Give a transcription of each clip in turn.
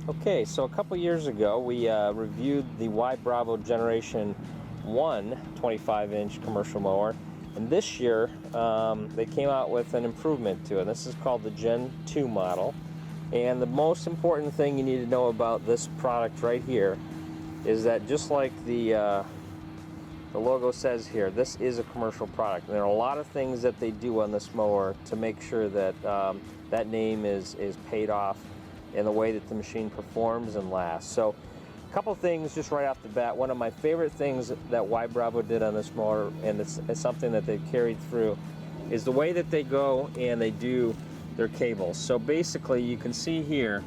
Okay, so a couple years ago we reviewed the Ybravo Generation 1 25-inch commercial mower, and this year they came out with an improvement to it. This is called the Gen 2 model, and the most important thing you need to know about this product right here is that just like the logo says here, this is a commercial product. And there are a lot of things that they do on this mower to make sure that that name is paid off in the way that the machine performs and lasts. So a couple things just right off the bat. One of my favorite things that Ybravo did on this mower, and it's something that they've carried through, is the way that they go and they do their cables. So basically you can see here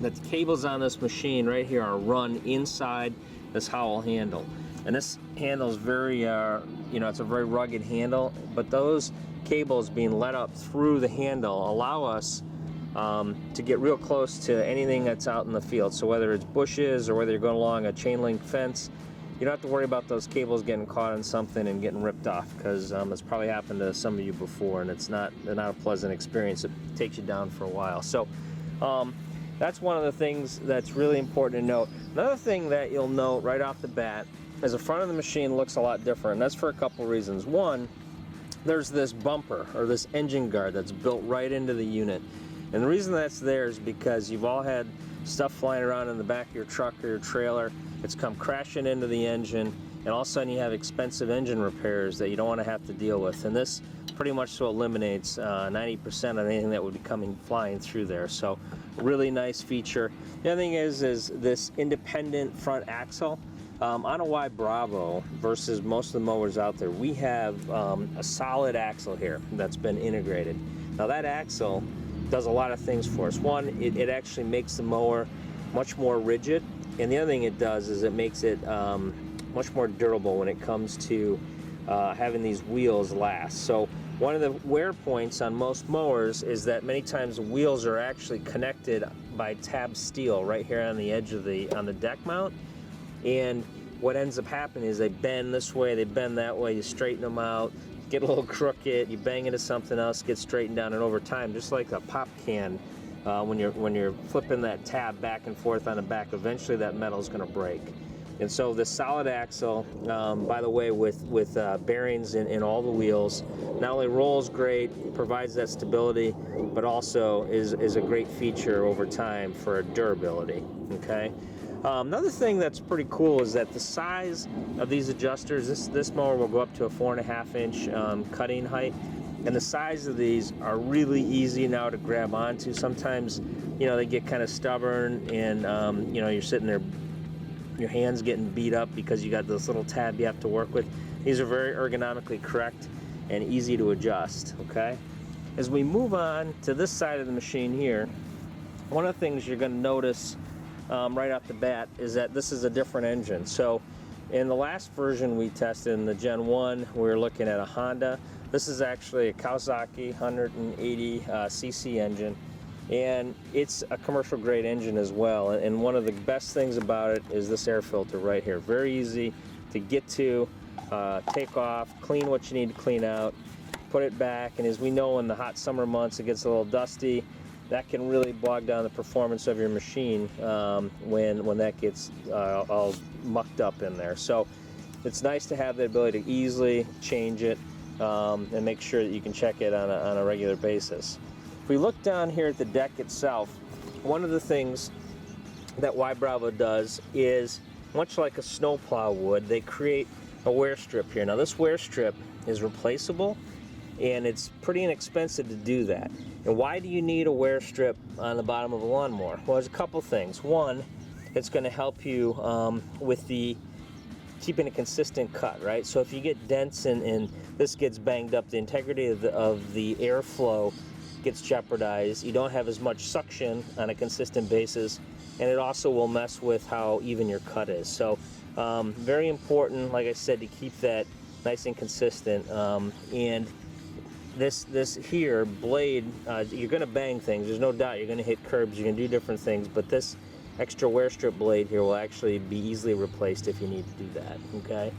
that the cables on this machine right here are run inside this Howell handle. And this handle is very, it's a very rugged handle, but those cables being let up through the handle allow us to get real close to anything that's out in the field. So whether it's bushes or whether you're going along a chain link fence, you don't have to worry about those cables getting caught in something and getting ripped off, because it's probably happened to some of you before, and it's not a pleasant experience. It takes you down for a while. So that's one of the things that's really important to note. Another thing that you'll note right off the bat is the front of the machine looks a lot different, and that's for a couple reasons. One, there's this bumper or this engine guard that's built right into the unit. And the reason that's there is because you've all had stuff flying around in the back of your truck or your trailer. It's come crashing into the engine, and all of a sudden you have expensive engine repairs that you don't want to have to deal with. And this pretty much so eliminates 90% of anything that would be coming flying through there. So really nice feature. The other thing is this independent front axle. On a Ybravo versus most of the mowers out there, we have a solid axle here that's been integrated. Now that axle does a lot of things for us. One, it actually makes the mower much more rigid, and the other thing it does is it makes it much more durable when it comes to having these wheels last. So one of the wear points on most mowers is that many times the wheels are actually connected by tab steel right here on the edge of on the deck mount, and what ends up happening is they bend this way, they bend that way, you straighten them out, get a little crooked, you bang into something else, get straightened down, and over time, just like a pop can, when you're flipping that tab back and forth on the back, eventually that metal is going to break. And so this solid axle, by the way, with bearings in all the wheels, not only rolls great, provides that stability, but also is a great feature over time for durability. Okay. Another thing that's pretty cool is that the size of these adjusters, this mower will go up to a 4.5-inch cutting height, and the size of these are really easy now to grab onto. Sometimes, they get kind of stubborn, and you're sitting there, your hands getting beat up because you got this little tab you have to work with. These are very ergonomically correct and easy to adjust. Okay. As we move on to this side of the machine here, one of the things you're going to notice right off the bat is that this is a different engine. So in the last version we tested, in the Gen 1, we were looking at a Honda. This is actually a Kawasaki 180 cc engine, and it's a commercial grade engine as well. And one of the best things about it is this air filter right here. Very easy to get to, take off, clean what you need to clean out, put it back, and as we know, in the hot summer months it gets a little dusty. That can really bog down the performance of your machine when that gets all mucked up in there. So it's nice to have the ability to easily change it and make sure that you can check it on a regular basis. If we look down here at the deck itself, one of the things that Ybravo does is, much like a snowplow would, they create a wear strip here. Now this wear strip is replaceable, and it's pretty inexpensive to do that. And why do you need a wear strip on the bottom of a lawnmower? Well, there's a couple things. One, it's going to help you with keeping a consistent cut, right? So if you get dents and this gets banged up, the integrity of the airflow gets jeopardized. You don't have as much suction on a consistent basis, and it also will mess with how even your cut is. So very important, like I said, to keep that nice and consistent. And this here blade, you're going to bang things, there's no doubt. You're going to hit curbs, you're going to do different things, but this extra wear strip blade here will actually be easily replaced if you need to do that. Okay.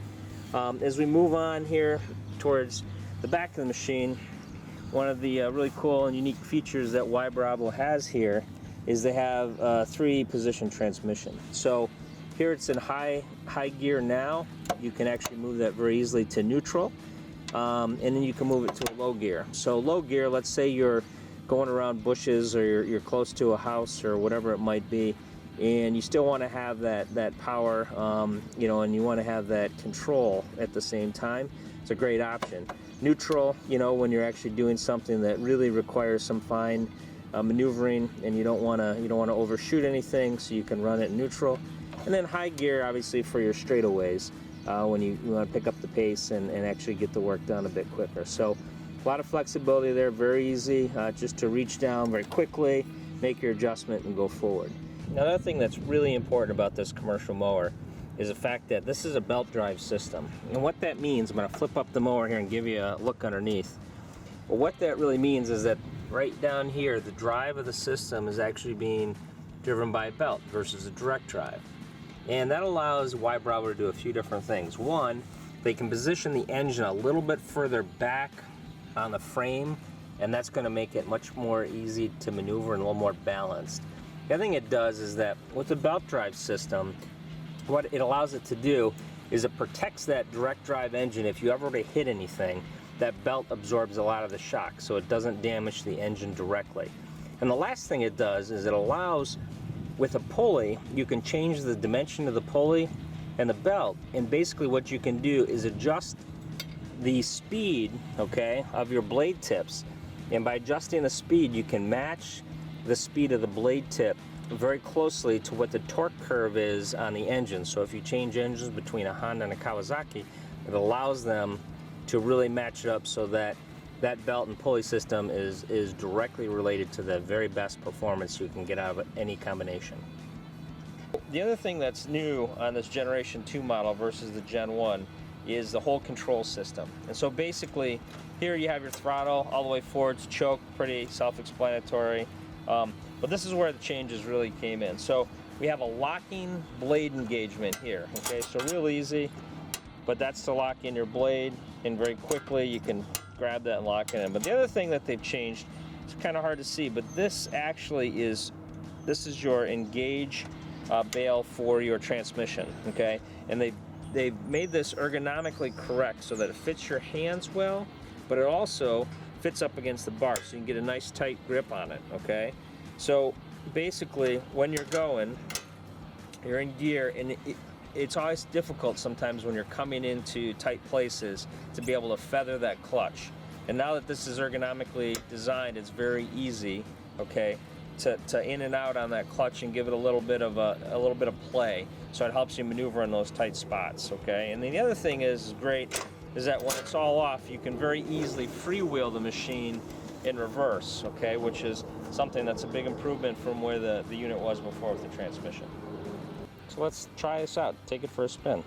As we move on here towards the back of the machine, one of the really cool and unique features that Ybravo has here is they have a 3-position transmission. So here it's in high gear now. You can actually move that very easily to neutral, and then you can move it to a low gear. So low gear, let's say you're going around bushes or you're close to a house or whatever it might be, and you still want to have that power, you know, and you want to have that control at the same time. It's a great option. Neutral, you know, when you're actually doing something that really requires some fine maneuvering, and you don't want to overshoot anything, so you can run it in neutral. And then high gear, obviously, for your straightaways, when you want to pick up the pace and actually get the work done a bit quicker. So a lot of flexibility there, very easy just to reach down very quickly, make your adjustment, and go forward. Another thing that's really important about this commercial mower is the fact that this is a belt drive system. And what that means, I'm going to flip up the mower here and give you a look underneath. Well, what that really means is that right down here, the drive of the system is actually being driven by a belt versus a direct drive. And that allows Ybravo to do a few different things. One, they can position the engine a little bit further back on the frame, and that's going to make it much more easy to maneuver and a little more balanced. The other thing it does is that with the belt drive system, what it allows it to do is it protects that direct drive engine. If you ever were to hit anything, that belt absorbs a lot of the shock, so it doesn't damage the engine directly. And the last thing it does is it allows, with a pulley, you can change the dimension of the pulley and the belt, and basically what you can do is adjust the speed, okay, of your blade tips. And by adjusting the speed, you can match the speed of the blade tip very closely to what the torque curve is on the engine. So if you change engines between a Honda and a Kawasaki, it allows them to really match it up so that that belt and pulley system is directly related to the very best performance you can get out of any combination. The other thing that's new on this Generation 2 model versus the Gen 1 is the whole control system. And so basically, here you have your throttle all the way forward. It's choke, pretty self-explanatory. But this is where the changes really came in. So we have a locking blade engagement here. Okay, so real easy, but that's to lock in your blade, and very quickly you can grab that and lock it in. But the other thing that they've changed, it's kind of hard to see, but this actually is, this is your engage bail for your transmission. Okay, and they've made this ergonomically correct so that it fits your hands well, but it also fits up against the bar, so you can get a nice tight grip on it. Okay, so basically when you're going, you're in gear, and it's always difficult sometimes when you're coming into tight places to be able to feather that clutch. And now that this is ergonomically designed, it's very easy, okay, to in and out on that clutch and give it a little bit of play, so it helps you maneuver in those tight spots. Okay, and then the other thing is great is that when it's all off, you can very easily freewheel the machine in reverse. Okay, which is something that's a big improvement from where the unit was before with the transmission. So let's try this out. Take it for a spin.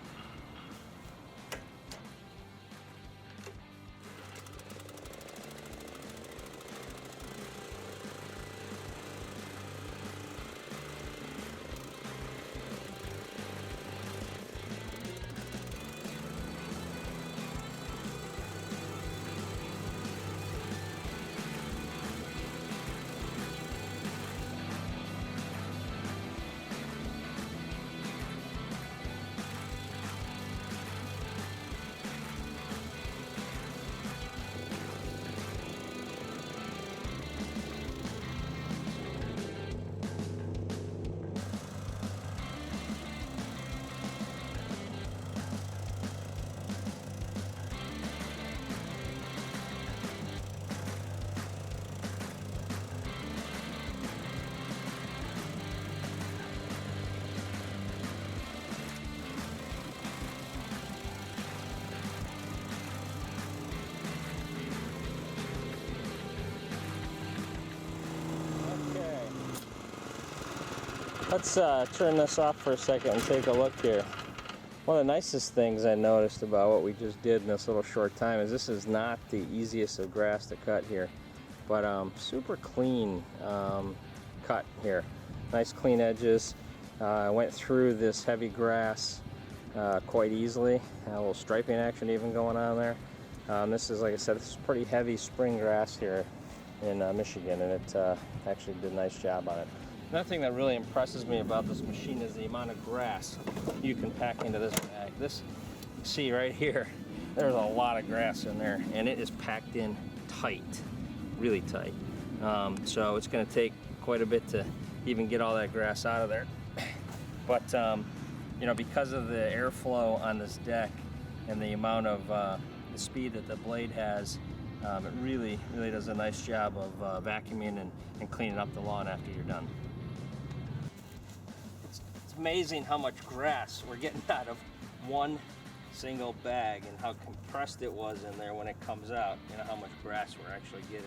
Let's turn this off for a second and take a look here. One of the nicest things I noticed about what we just did in this little short time is this is not the easiest of grass to cut here, but super clean cut here. Nice clean edges. I went through this heavy grass quite easily. A little striping action even going on there. This is, like I said, this is pretty heavy spring grass here in Michigan, and it actually did a nice job on it. Another thing that really impresses me about this machine is the amount of grass you can pack into this bag. This, see right here, there's a lot of grass in there, and it is packed in tight, really tight. So it's going to take quite a bit to even get all that grass out of there. But you know, because of the airflow on this deck and the amount of the speed that the blade has, it really does a nice job of vacuuming and cleaning up the lawn after you're done. It's amazing how much grass we're getting out of one single bag and how compressed it was in there when it comes out. You know how much grass we're actually getting.